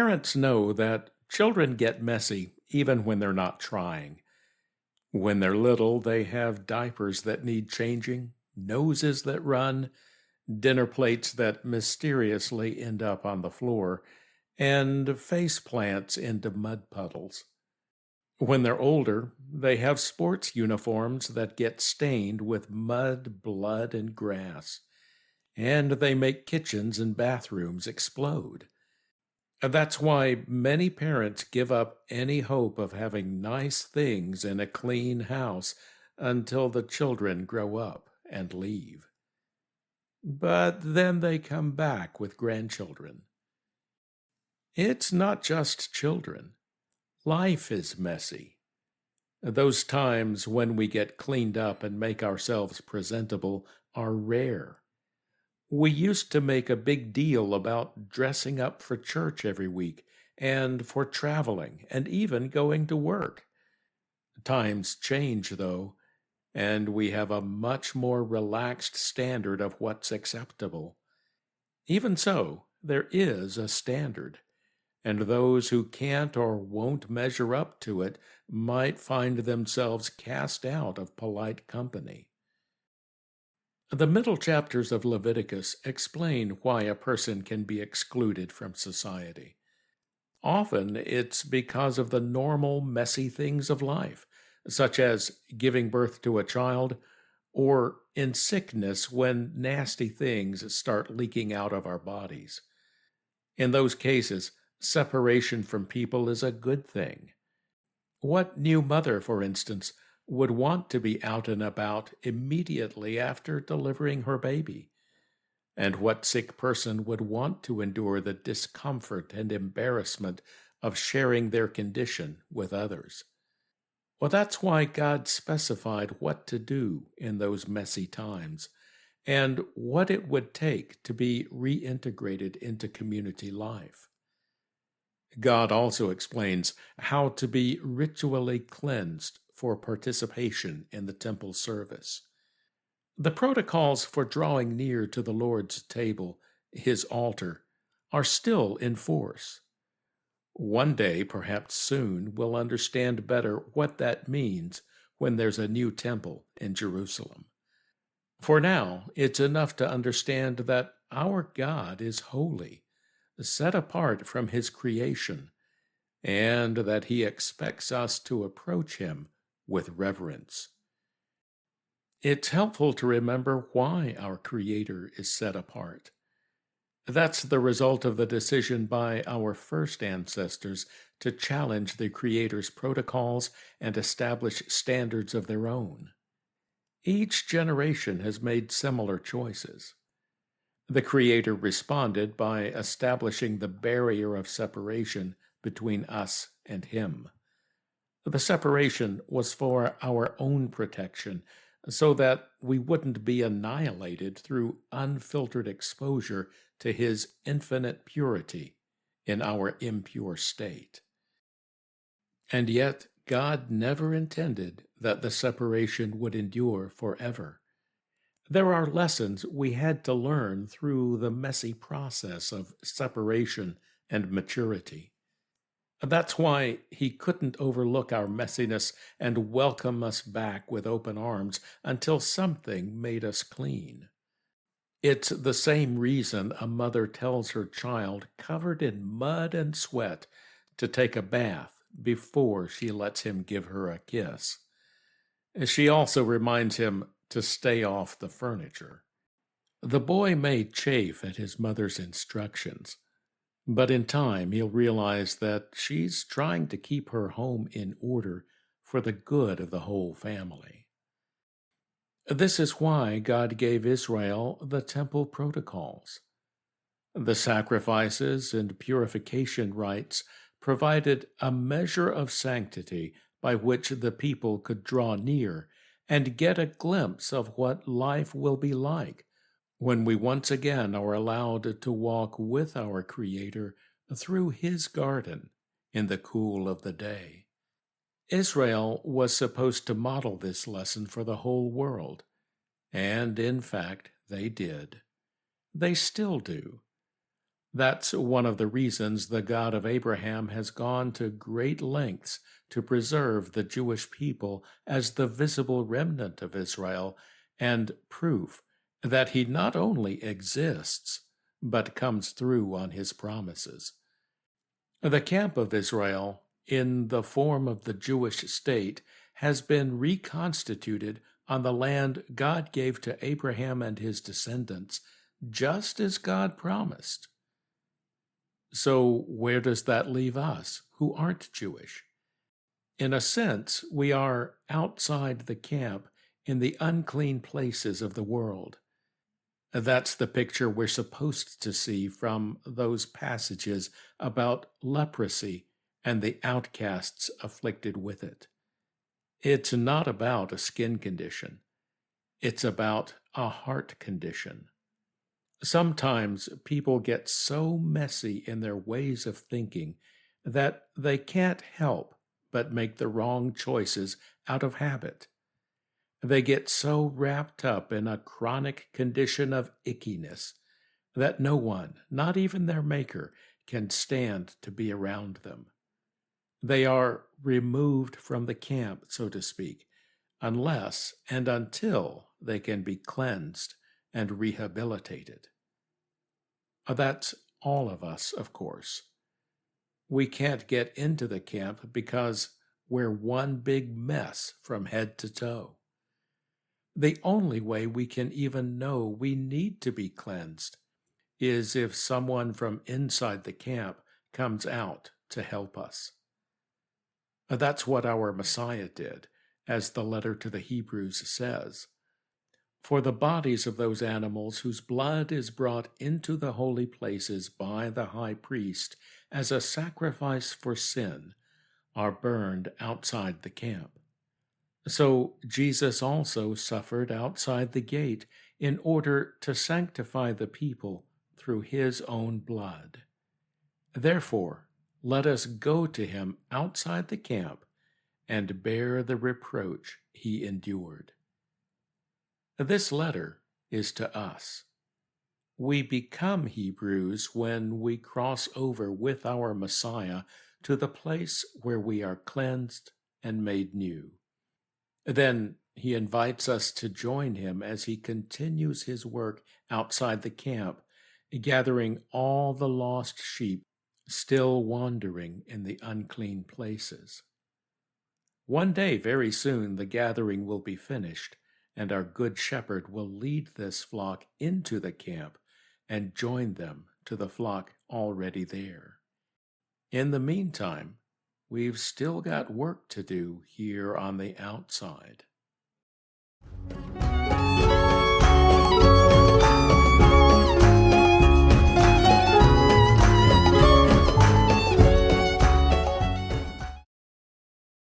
Parents know that children get messy even when they're not trying. When they're little, they have diapers that need changing, noses that run, dinner plates that mysteriously end up on the floor, and face plants into mud puddles. When they're older, they have sports uniforms that get stained with mud, blood, and grass, and they make kitchens and bathrooms explode. And that's why many parents give up any hope of having nice things in a clean house until the children grow up and leave. But then they come back with grandchildren. It's not just children. Life is messy. Those times when we get cleaned up and make ourselves presentable are rare. We used to make a big deal about dressing up for church every week and for traveling and even going to work. Times change, though, and we have a much more relaxed standard of what's acceptable. Even so, there is a standard, and those who can't or won't measure up to it might find themselves cast out of polite company. The middle chapters of Leviticus explain why a person can be excluded from society. Often it's because of the normal, messy things of life, such as giving birth to a child, or in sickness when nasty things start leaking out of our bodies. In those cases, separation from people is a good thing. What new mother, for instance, would want to be out and about immediately after delivering her baby? And what sick person would want to endure the discomfort and embarrassment of sharing their condition with others? Well, that's why God specified what to do in those messy times and what it would take to be reintegrated into community life. God also explains how to be ritually cleansed for participation in the temple service. The protocols for drawing near to the Lord's table, his altar, are still in force. One day, perhaps soon, we'll understand better what that means when there's a new temple in Jerusalem. For now, it's enough to understand that our God is holy, set apart from his creation, and that he expects us to approach him with reverence. It's helpful to remember why our Creator is set apart. That's the result of the decision by our first ancestors to challenge the Creator's protocols and establish standards of their own. Each generation has made similar choices. The Creator responded by establishing the barrier of separation between us and Him. The separation was for our own protection, so that we wouldn't be annihilated through unfiltered exposure to His infinite purity in our impure state. And yet, God never intended that the separation would endure forever. There are lessons we had to learn through the messy process of separation and maturity. That's why he couldn't overlook our messiness and welcome us back with open arms until something made us clean. It's the same reason a mother tells her child covered in mud and sweat to take a bath before she lets him give her a kiss. She also reminds him to stay off the furniture. The boy may chafe at his mother's instructions, but in time he'll realize that she's trying to keep her home in order for the good of the whole family. This is why God gave Israel the temple protocols. The sacrifices and purification rites provided a measure of sanctity by which the people could draw near and get a glimpse of what life will be like when we once again are allowed to walk with our Creator through His garden in the cool of the day. Israel was supposed to model this lesson for the whole world, and in fact they did. They still do. That's one of the reasons the God of Abraham has gone to great lengths to preserve the Jewish people as the visible remnant of Israel and proof that he not only exists, but comes through on his promises. The camp of Israel, in the form of the Jewish state, has been reconstituted on the land God gave to Abraham and his descendants, just as God promised. So, where does that leave us who aren't Jewish? In a sense, we are outside the camp in the unclean places of the world. That's the picture we're supposed to see from those passages about leprosy and the outcasts afflicted with it. It's not about a skin condition, it's about a heart condition. Sometimes people get so messy in their ways of thinking that they can't help but make the wrong choices out of habit. They get so wrapped up in a chronic condition of ickiness that no one, not even their maker, can stand to be around them. They are removed from the camp, so to speak, unless and until they can be cleansed and rehabilitated. That's all of us, of course. We can't get into the camp because we're one big mess from head to toe. The only way we can even know we need to be cleansed is if someone from inside the camp comes out to help us. That's what our Messiah did, as the letter to the Hebrews says. For the bodies of those animals whose blood is brought into the holy places by the high priest as a sacrifice for sin are burned outside the camp. So Jesus also suffered outside the gate in order to sanctify the people through his own blood. Therefore, let us go to him outside the camp and bear the reproach he endured. This letter is to us. We become Hebrews when we cross over with our Messiah to the place where we are cleansed and made new. Then he invites us to join him as he continues his work outside the camp, gathering all the lost sheep still wandering in the unclean places. One day, very soon, the gathering will be finished, and our good shepherd will lead this flock into the camp and join them to the flock already there. In the meantime, we've still got work to do here on the outside.